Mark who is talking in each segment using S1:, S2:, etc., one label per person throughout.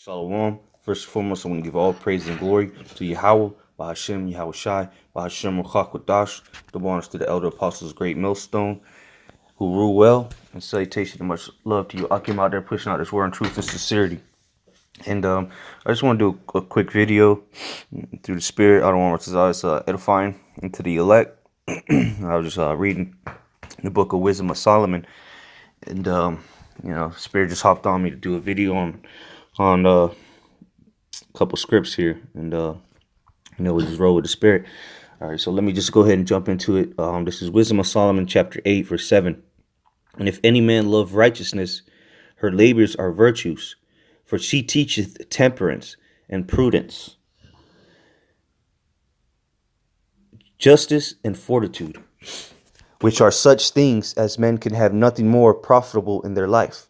S1: Shalom. First and foremost, I want to give all praise and glory to Yahweh, Bahashem, Yahweh Shai, Bahashem, Ruchakwadash, double honors to the elder apostles, great millstone, who rule well, and salutation and much love to you. I came out there pushing out this word in truth and sincerity. And I just want to do a quick video through the spirit. I don't want to it's edifying into the elect. I was just reading the book of Wisdom of Solomon, and Spirit just hopped on me to do a video on a couple scripts here, and we just roll with the Spirit. All right, so let me just go ahead and jump into it. This is Wisdom of Solomon, chapter 8, verse 7. And if any man love righteousness, her labors are virtues, for she teacheth temperance and prudence, justice and fortitude, which are such things as men can have nothing more profitable in their life.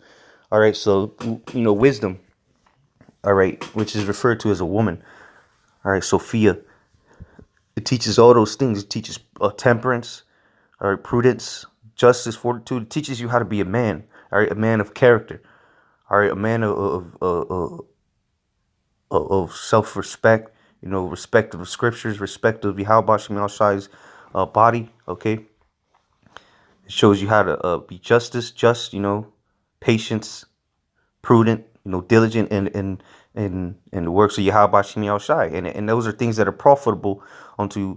S1: All right, so, wisdom, all right, which is referred to as a woman. All right, Sophia. It teaches all those things. It teaches temperance, all right, prudence, justice, fortitude. It teaches you how to be a man, all right, a man of character, all right, a man of self-respect, respect of the scriptures, respect of Yahweh Shai Shai's body, okay? It shows you how to be just, patience, prudent, diligent in the works of Yahweh Shai Shai. And those are things that are profitable onto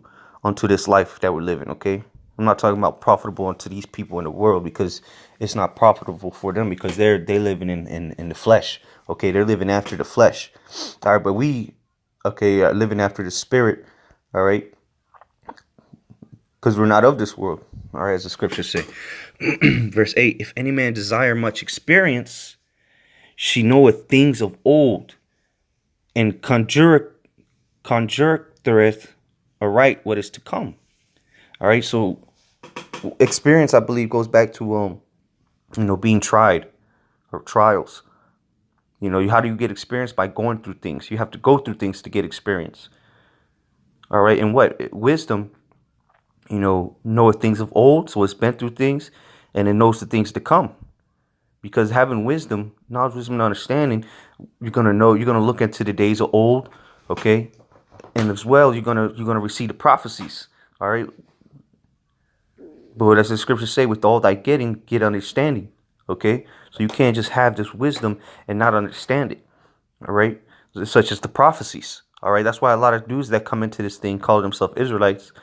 S1: this life that we're living, okay? I'm not talking about profitable unto these people in the world, because it's not profitable for them, because they living in the flesh, okay? They're living after the flesh, all right? But we, okay, are living after the spirit, all right? Because we're not of this world, all right, as the scriptures say. Verse 8, if any man desire much experience, she knoweth things of old, and conjureth aright what is to come. All right, so experience, I believe, goes back to being tried, or trials. How do you get experience? By going through things. You have to go through things to get experience. All right, and what wisdom, knoweth things of old, so it's been through things, and it knows the things to come. Because having wisdom, knowledge, wisdom, and understanding, you're gonna look into the days of old, okay, and as well you're gonna receive the prophecies. All right. But as the scriptures say, with all thy getting, get understanding. Okay? So you can't just have this wisdom and not understand it. All right? Such as the prophecies. All right? That's why a lot of dudes that come into this thing call themselves Israelites,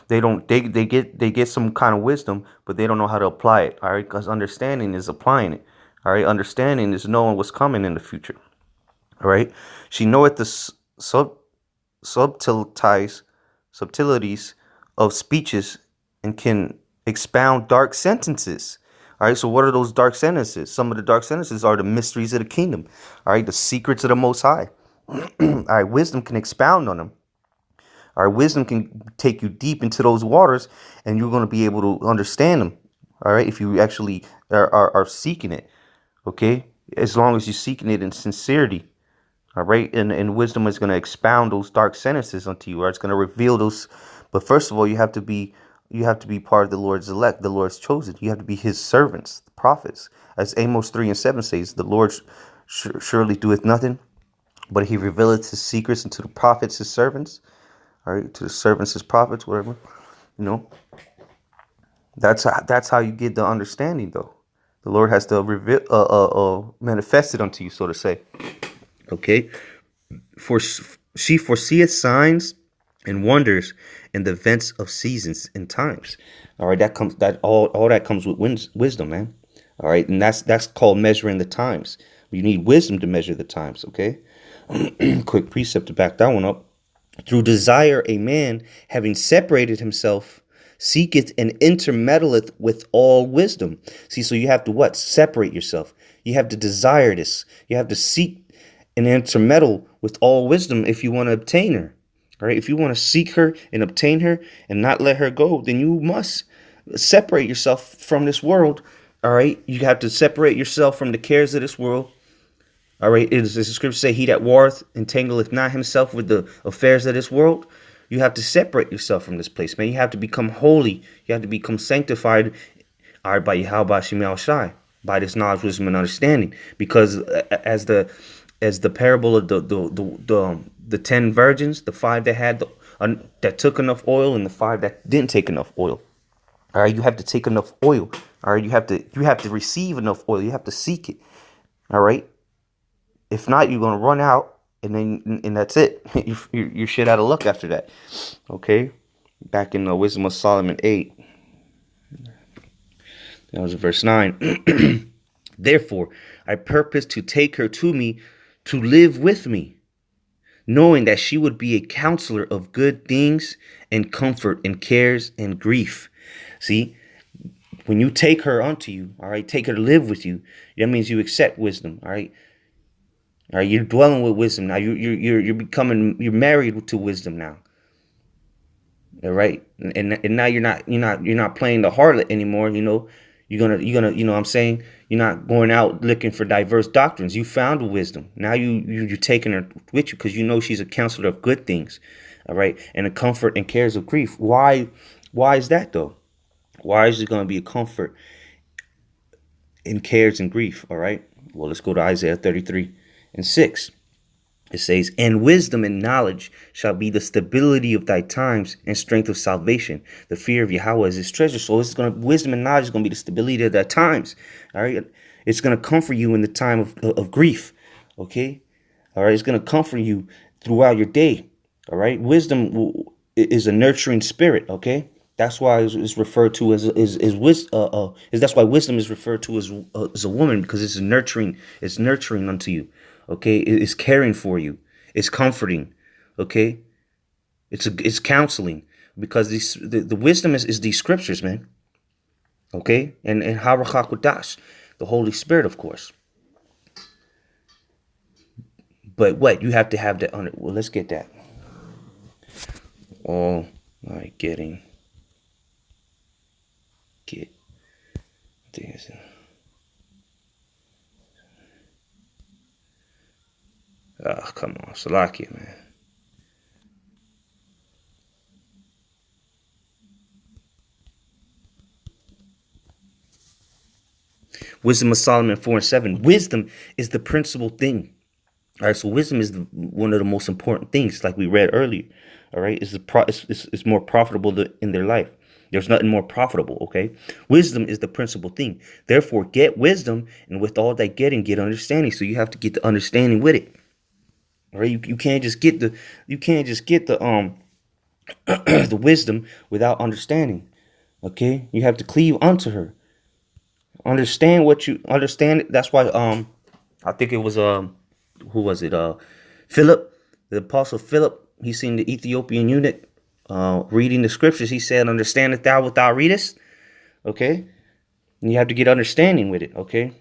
S1: they get some kind of wisdom, but they don't know how to apply it. All right? Because understanding is applying it. All right? Understanding is knowing what's coming in the future. All right? She knoweth the subtleties of speeches, and can expound dark sentences. All right, so what are those dark sentences? Some of the dark sentences are the mysteries of the kingdom. All right, the secrets of the Most High. All right, wisdom can expound on them. All right, wisdom can take you deep into those waters, and you're going to be able to understand them. All right, if you actually are seeking it, okay? As long as you're seeking it in sincerity. All right, and wisdom is going to expound those dark sentences onto you, or it's going to reveal those. But first of all, you have to be part of the Lord's elect, the Lord's chosen. You have to be his servants, the prophets. As Amos 3:7 says, the Lord surely doeth nothing, but he revealeth his secrets unto the prophets, his servants. All right, to the servants, his prophets, whatever. That's how you get the understanding, though. The Lord has to reveal, manifest it unto you, so to say. Okay, for she foreseeth signs and wonders in the events of seasons and times. All right, all that comes with wisdom, man. All right, and that's called measuring the times. You need wisdom to measure the times. Okay, quick precept to back that one up. Through desire, a man, having separated himself, seeketh and intermeddleth with all wisdom. See, so you have to what? Separate yourself. You have to desire this. You have to seek and intermeddle with all wisdom if you want to obtain her. All right, if you want to seek her and obtain her and not let her go, then you must separate yourself from this world. All right, you have to separate yourself from the cares of this world. All right, as the scripture say, he that warreth entangleth not himself with the affairs of this world. You have to separate yourself from this place, man. You have to become holy. You have to become sanctified, all right, by Yahweh Shai, by this knowledge, wisdom, and understanding. Because as the as the parable of the 10 virgins, the five that had that took enough oil and the five that didn't take enough oil. All right, you have to take enough oil. All right, you have to receive enough oil. You have to seek it. All right. If not, you're gonna run out, and that's it. You're shit out of luck after that. Okay. Back in the Wisdom of Solomon 8, that was verse 9. Therefore, I purpose to take her to me to live with me, knowing that she would be a counselor of good things and comfort and cares and grief. See, when you take her unto you, all right, take her to live with you, that means you accept wisdom, all right? All right, you're dwelling with wisdom now. You're married to wisdom now. All right, and now you're not playing the harlot anymore. You're gonna what I'm saying, you're not going out looking for diverse doctrines. You found wisdom. Now you're taking her with you because you know she's a counselor of good things. All right, and a comfort and cares of grief. Why is that though? Why is it going to be a comfort in cares and grief? All right. Well, let's go to Isaiah 33:6. It says, and wisdom and knowledge shall be the stability of thy times and strength of salvation. The fear of Yahweh is his treasure. So wisdom and knowledge is going to be the stability of thy times. All right. It's going to comfort you in the time of grief. Okay. All right. It's going to comfort you throughout your day. All right. Wisdom is a nurturing spirit. Okay. That's why it's referred to as that's why wisdom is referred to as a woman, because it's nurturing unto you. Okay, it's caring for you, it's comforting. Okay, it's counseling, because the wisdom is these scriptures, man. Okay, and Harachakudash, the Holy Spirit, of course. But what you have to have that on it. Well, let's get that. All right, get this. Oh, come on, Salakia, man. Wisdom of Solomon 4:7. Wisdom is the principal thing. All right, so wisdom is one of the most important things, like we read earlier. All right, it's more profitable in their life. There's nothing more profitable. Okay, wisdom is the principal thing. Therefore, get wisdom, and with all that getting, get understanding. So you have to get the understanding with it. All right, you can't just get the the wisdom without understanding. Okay, you have to cleave unto her. Understand what you understand. That's why I think it was who was it? Philip, the apostle Philip. He seen the Ethiopian eunuch reading the scriptures. He said, "Understandest thou what thou readest?" Okay, and you have to get understanding with it. Okay,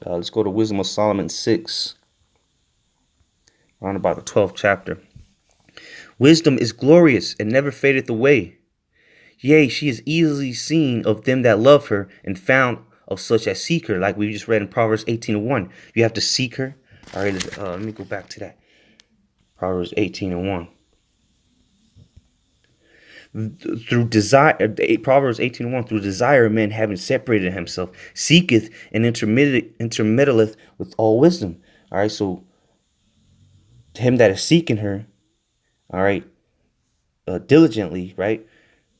S1: let's go to Wisdom of Solomon 6, around about the 12th chapter. Wisdom is glorious and never fadeth away. Yea, she is easily seen of them that love her, and found of such as seek her, like we just read in Proverbs 18:1. You have to seek her. All right, let me go back to that. Proverbs 18:1. Through desire, Proverbs 18:1. Through desire, man having separated himself, seeketh and intermeddleth with all wisdom. All right, so him that is seeking her, all right, diligently, right?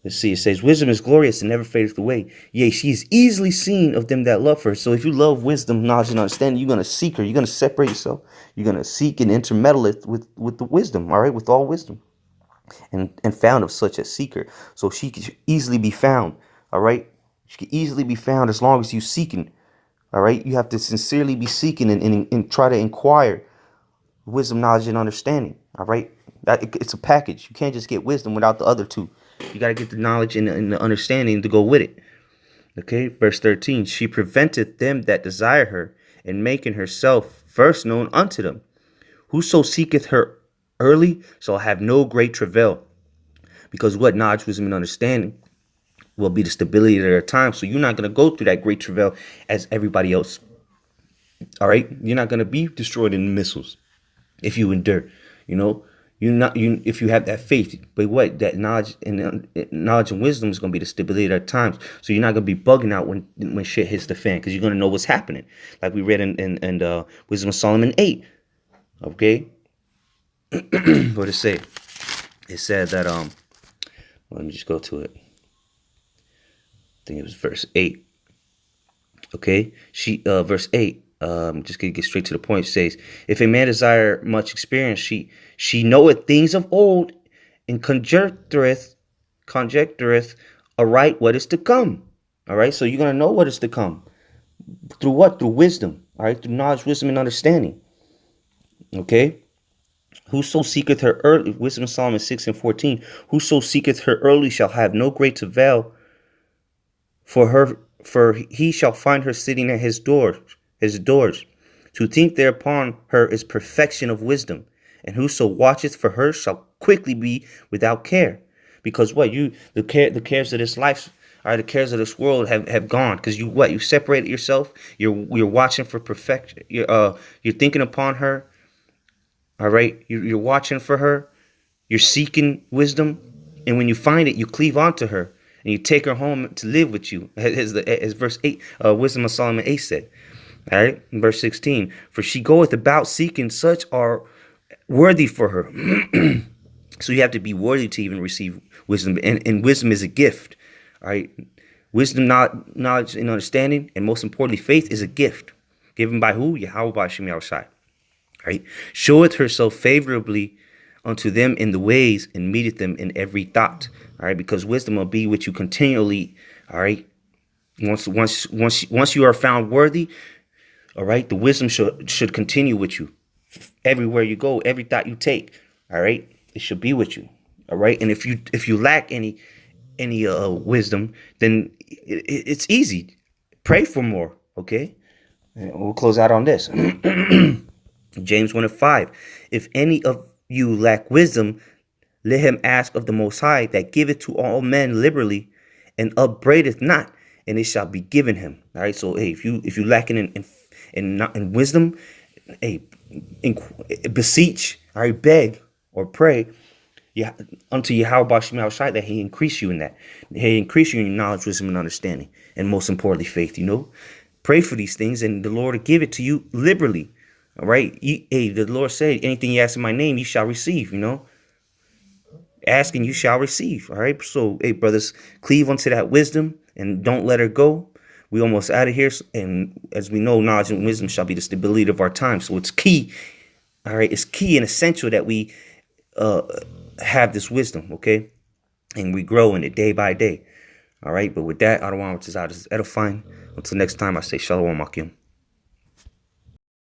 S1: Let's see, it says, wisdom is glorious and never fadeth away. Yea, she is easily seen of them that love her. So if you love wisdom, knowledge, and understanding, you're going to seek her. You're going to separate yourself. You're going to seek and intermeddle it with the wisdom, all right, with all wisdom. And found of such as seek her. So she can easily be found, all right? She can easily be found as long as you seeking, all right? You have to sincerely be seeking and try to inquire wisdom, knowledge, and understanding, all right? It's a package. You can't just get wisdom without the other two. You got to get the knowledge and the understanding to go with it. Okay, verse 13. She preventeth them that desire her, and making herself first known unto them. Whoso seeketh her early shall have no great travail. Because what? Knowledge, wisdom, and understanding will be the stability of their time. So you're not going to go through that great travail as everybody else. All right? You're not going to be destroyed in missiles if you endure, you know. If you have that faith, but what that knowledge and wisdom is going to be the stability of our times. So you're not going to be bugging out when shit hits the fan, because you're going to know what's happening. Like we read in Wisdom of Solomon 8. Okay. What it say? It said that let me just go to it. I think it was verse 8. Okay. Verse 8. Just gonna get straight to the point. It says, if a man desire much experience, she knoweth things of old, and conjectureth aright what is to come. All right. So you're gonna know what is to come. Through what? Through wisdom. All right. Through knowledge, wisdom, and understanding. Okay. Whoso seeketh her early, Wisdom of Solomon 6:14. Whoso seeketh her early shall have no great travail for her, for he shall find her sitting at his doors. To think thereupon her is perfection of wisdom, and whoso watcheth for her shall quickly be without care. Because what? The cares of this life, the cares of this world have gone. Because you separated yourself. You're watching for perfection. You're thinking upon her. All right, you're watching for her. You're seeking wisdom, and when you find it, you cleave onto her and you take her home to live with you. As verse 8, Wisdom of Solomon 8 said. All right, in verse 16, for she goeth about seeking such are worthy for her. So you have to be worthy to even receive wisdom, and wisdom is a gift. All right, wisdom, knowledge, and understanding, and most importantly, faith is a gift given by who? Yahweh B'Shem Yahushai. Right, showeth herself favorably unto them in the ways, and meeteth them in every thought. All right, because wisdom will be with you continually. All right, once you are found worthy. All right, the wisdom should continue with you everywhere you go, every thought you take. All right, it should be with you. All right, and if you lack any wisdom, then it's easy. Pray for more. Okay, and we'll close out on this. James 1:5. If any of you lack wisdom, let him ask of the Most High, that giveth to all men liberally, and upbraideth not, and it shall be given him. All right. So hey, if you lacking in wisdom, hey, beseech, all right, beg or pray, unto Yahweh B'Shem Yahushai, that he increase you in that. He increase you in your knowledge, wisdom, and understanding, and most importantly, faith. Pray for these things, and the Lord will give it to you liberally. All right. The Lord said, anything you ask in my name, you shall receive. Ask and you shall receive. All right. So, hey, brothers, cleave unto that wisdom and don't let her go. We almost out of here. And as we know, knowledge and wisdom shall be the stability of our time. So it's key. All right. It's key and essential that we have this wisdom. OK, and we grow in it day by day. All right. But with that, I don't want to out as edifying. Until next time, I say Shalom Akim.